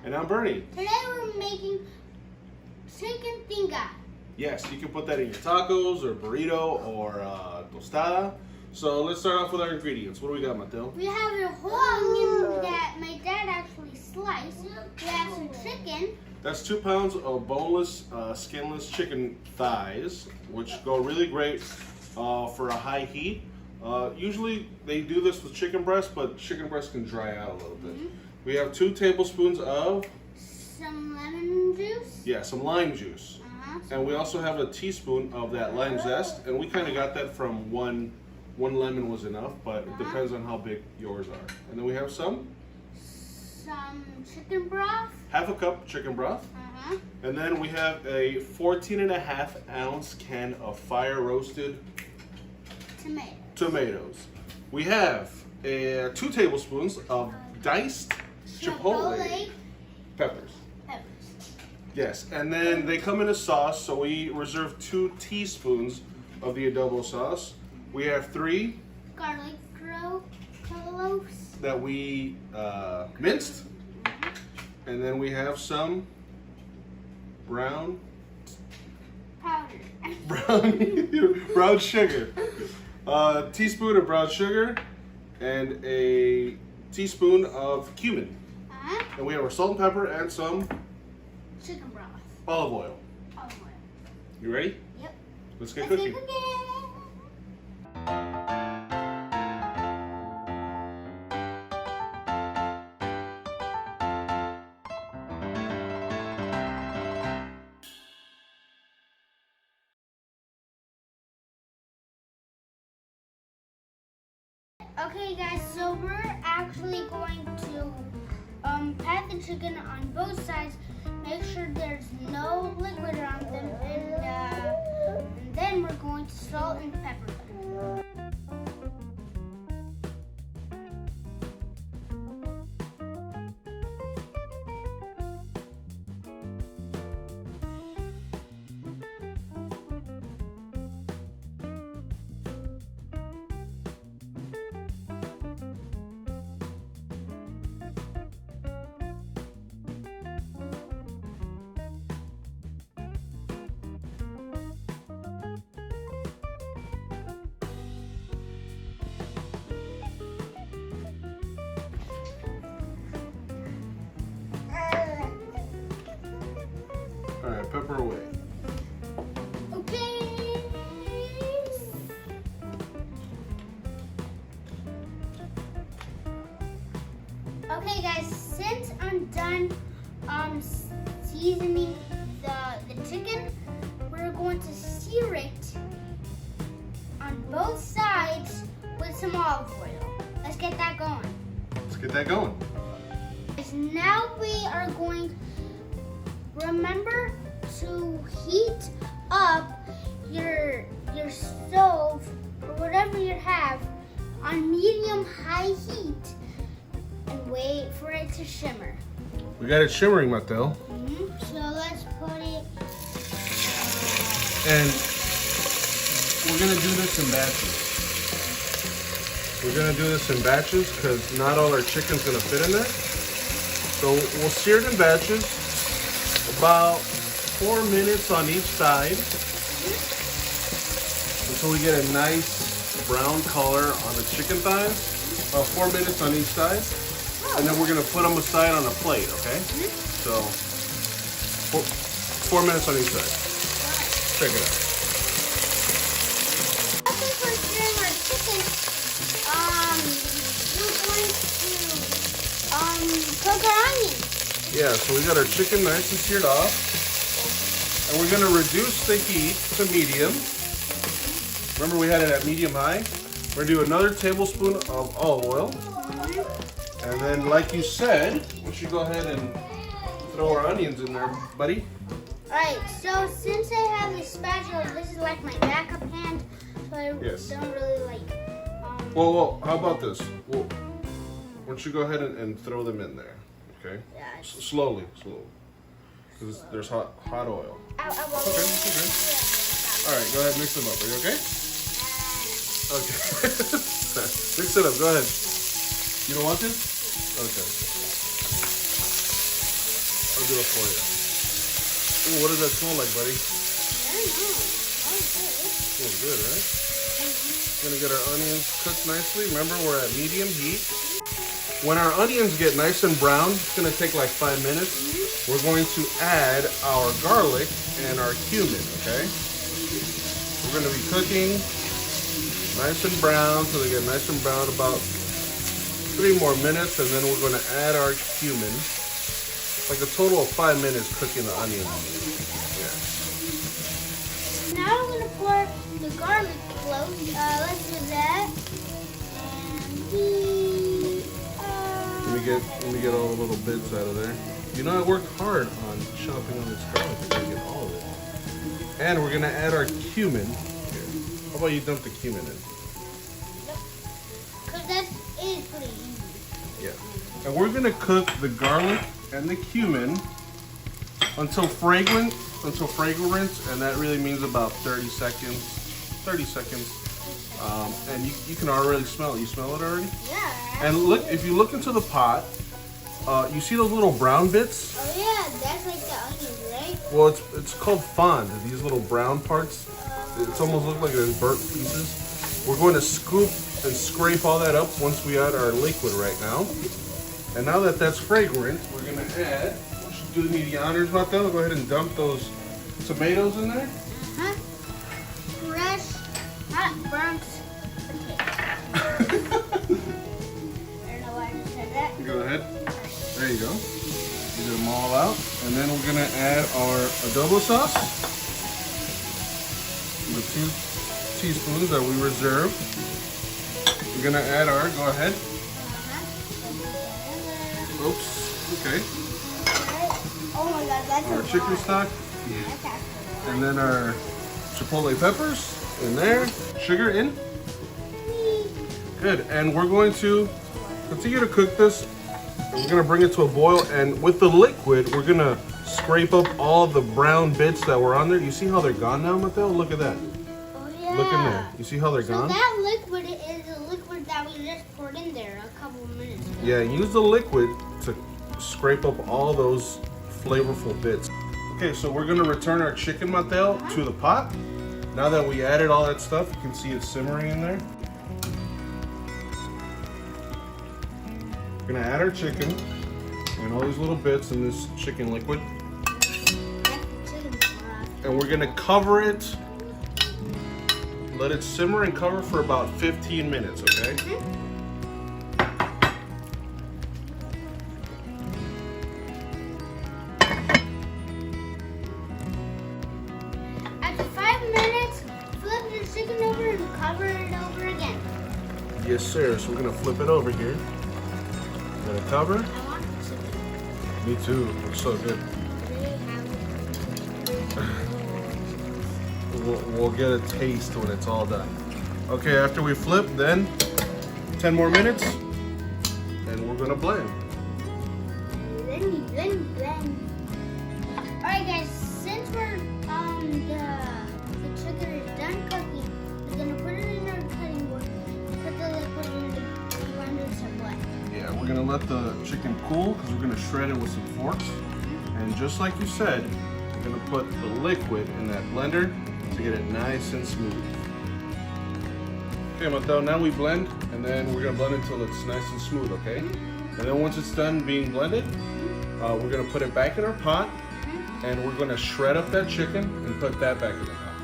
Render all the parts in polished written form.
And I'm Bernie. Today we're making chicken tinga. Yes, you can put that in your tacos or burrito or tostada. So let's start off with our ingredients. What do we got, Mateo? We have a whole onion that my dad actually sliced. We have some chicken. That's 2 pounds of boneless, skinless chicken thighs, which go really great for a high heat. Usually they do this with chicken breast, but chicken breast can dry out a little bit. We have 2 tablespoons of some lemon juice. Yeah, some lime juice. And we also have a teaspoon of that lime zest, and we kind of got that from one lemon was enough, but it depends on how big yours are. And then we have some chicken broth. Half a cup chicken broth. And then we have a 14.5-ounce can of fire roasted tomatoes. We have 2 tablespoons of diced chipotle peppers. Yes, and then they come in a sauce, so we reserve 2 teaspoons of the adobo sauce. We have 3 garlic cloves that we minced, and then we have some brown sugar. A teaspoon of brown sugar and a teaspoon of cumin. And we have our salt and pepper and some chicken broth. Olive oil. You ready? Yep. Let's get cooking. Okay guys, so we're actually going to pat the chicken on both sides, make sure there's no liquid around them, and then we're going to salt and pepper them. All right, pepper away. Okay. Okay guys, since I'm done seasoning the chicken, we're going to sear it on both sides with some olive oil. Let's get that going. Let's get that going. Now we are going, remember to heat up your stove or whatever you have on medium-high heat and wait for it to shimmer. We got it shimmering, Mateo. So let's put it. And we're gonna do this in batches. We're gonna do this in batches because not all our chicken's gonna fit in there. So we'll sear it in batches, about 4 minutes on each side, until we get a nice brown color on the chicken thighs. 4 minutes on each side, and then we're gonna put them aside on a plate. Okay? So 4 minutes on each side. Check it out. After we're searing our chicken, we're going to cook our onions. Yeah, so we got our chicken nice and seared off. And we're gonna reduce the heat to medium. Remember we had it at medium-high. We're gonna do another tablespoon of olive oil. And then, like you said, we should go ahead and throw our onions in there, buddy. Alright, so since I have this spatula, this is like my backup hand, so I don't really like. Well, how about this? Well, why don't you go ahead and throw them in there, okay? Yeah, Slowly. Because there's hot oil. Okay. All right, go ahead, mix them up. Are you okay? Okay. Mix it up. Go ahead. You don't want to? Okay. I'll do it for you. Ooh, what does that smell like, buddy? I don't know. Smells good. Smells good, right? Gonna get our onions cooked nicely. Remember, we're at medium heat. When our onions get nice and brown, it's gonna take like 5 minutes. We're going to add our garlic and our cumin, okay? We're gonna be cooking nice and brown till they get nice and brown, about 3 more minutes, and then we're gonna add our cumin. Like a total of 5 minutes cooking the onions. Yeah. Now I'm gonna pour the garlic cloves. Let's do that. And Let me get all the little bits out of there. You know, I worked hard on chopping on this garlic. I gotta get all of it. And we're gonna add our cumin. Here. How about you dump the cumin in? because that is pretty easy. Yeah. And we're gonna cook the garlic and the cumin until fragrant, and that really means about 30 seconds. 30 seconds. And you can already smell it. You smell it already? Yeah. And look, if you look into the pot, you see those little brown bits? Oh yeah, that's like the onions, right? Well, it's called fond. These little brown parts. It's almost look like there's burnt pieces. We're going to scoop and scrape all that up once we add our liquid right now. And now that that's fragrant, we're going to add, do me the honors, Mateo. Go ahead and dump those tomatoes in there. Uh-huh. Fresh, not burnt potatoes. I don't know why I just said that. Go ahead. There you go. Get them all out. And then we're going to add our adobo sauce. The 2 teaspoons that we reserved. We're going to add our, go ahead. Oops. Okay. Oh my god, that's Our a chicken lot. stock. That's actually And then our chipotle peppers in there. Sugar in. Good. And we're going to continue to cook this. And we're going to bring it to a boil. And with the liquid, we're going to scrape up all the brown bits that were on there. You see how they're gone now, Mateo? Look at that. Oh yeah. Look in there. You see how they're So gone? that liquid is the liquid that we just poured in there a couple of minutes ago. Yeah, use the liquid to scrape up all those flavorful bits. Okay, so we're gonna return our chicken, Mateo, to the pot. Now that we added all that stuff, you can see it simmering in there. We're gonna add our chicken and all these little bits in this chicken liquid. And we're gonna cover it, let it simmer and cover for about 15 minutes, okay? After 5 minutes, flip your chicken over and cover it over again. Yes, sir. So we're gonna flip it over here. We're gonna cover. I want the chicken. Me too. Looks so good. We'll get a taste when it's all done. Okay, after we flip, then 10 more minutes, and we're gonna blend. Blend. Alright guys, since we're the chicken is done cooking, we're gonna put it in our cutting board, put the liquid in the blender to blend. Yeah, we're gonna let the chicken cool because we're gonna shred it with some forks. And just like you said, we're gonna put the liquid in that blender to get it nice and smooth. Okay, Mateo, now we blend, and then we're gonna blend it until it's nice and smooth, okay? And then once it's done being blended, we're gonna put it back in our pot, and we're gonna shred up that chicken and put that back in the pot.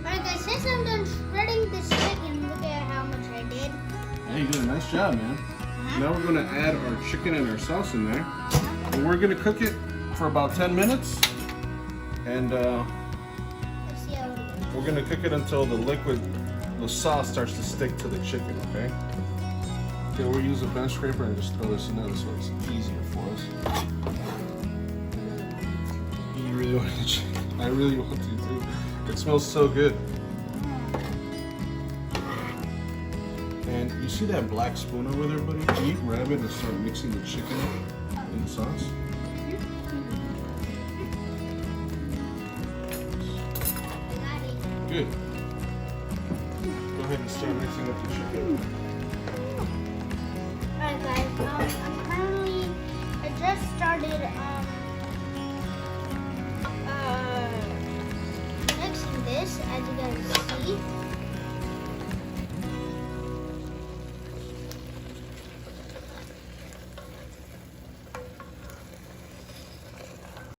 Alright guys, since I'm done shredding this chicken, look at how much I did. Yeah, you did a nice job, man. Now we're gonna add our chicken and our sauce in there, and we're gonna cook it for about 10 minutes, and Let's see how it goes. we're gonna cook it until the sauce starts to stick to the chicken, okay? Okay, we'll use a bench scraper and just throw this in there. This way it's easier for us. You really want to chicken? I really want to too. It smells so good. And you see that black spoon over there, buddy? Can you grab it and start mixing the chicken in the sauce? I got it. Good. Go ahead and start mixing up the chicken. Alright guys, I just started mixing this, as you guys see.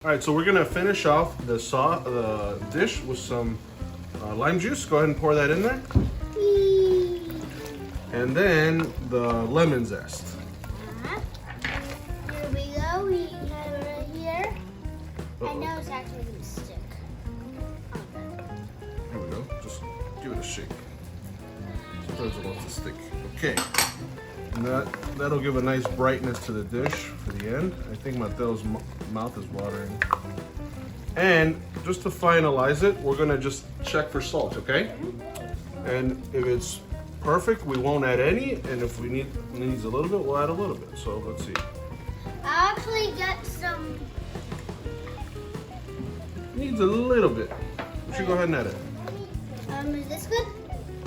All right, so we're gonna finish off the dish with some lime juice. Go ahead and pour that in there. And then the lemon zest. Here we go. We have it right here. I know it's actually going to stick. Here we go. Just give it a shake. Sometimes it wants to stick. Okay. And that'll give a nice brightness to the dish for the end. I think Mateo's mouth is watering. And just to finalize it, we're going to just check for salt, okay? And if it's perfect, we won't add any, and if we needs a little bit, we'll add a little bit. So let's see. I actually got some. Needs a little bit. We should go ahead and add it. Is this good?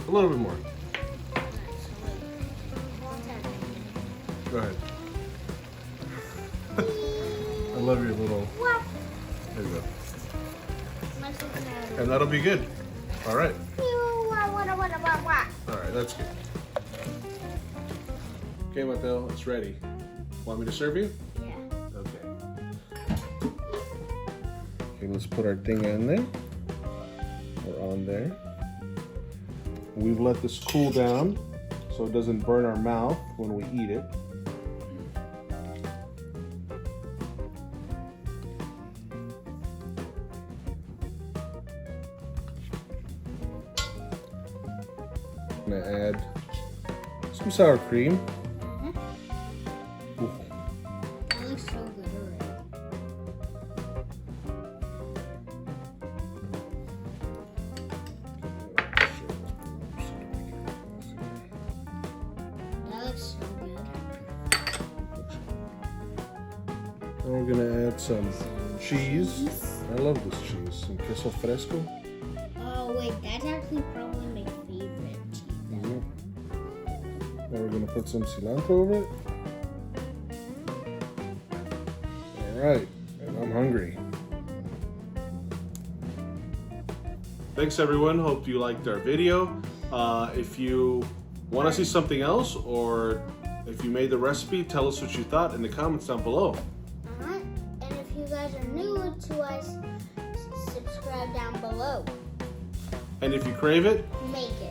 A little bit more. Go ahead. I love your little. What? There you go. And that'll be good. All right. All right, that's good. Okay, Mateo, it's ready. Want me to serve you? Yeah. Okay. Okay, let's put our Tinga in there. We're on there. We've let this cool down so it doesn't burn our mouth when we eat it. I'm gonna add some sour cream. That looks so good already. That looks so good. And we're gonna add some cheese. I love this cheese. Some queso fresco. Oh wait, that's actually probably my favorite cheese. Now we're gonna put some cilantro over it. All right, and I'm hungry. Thanks everyone, hope you liked our video. If you want to see something else, or if you made the recipe, tell us what you thought in the comments down below. And if you guys are new to us, subscribe down below. And if you crave it, Make it.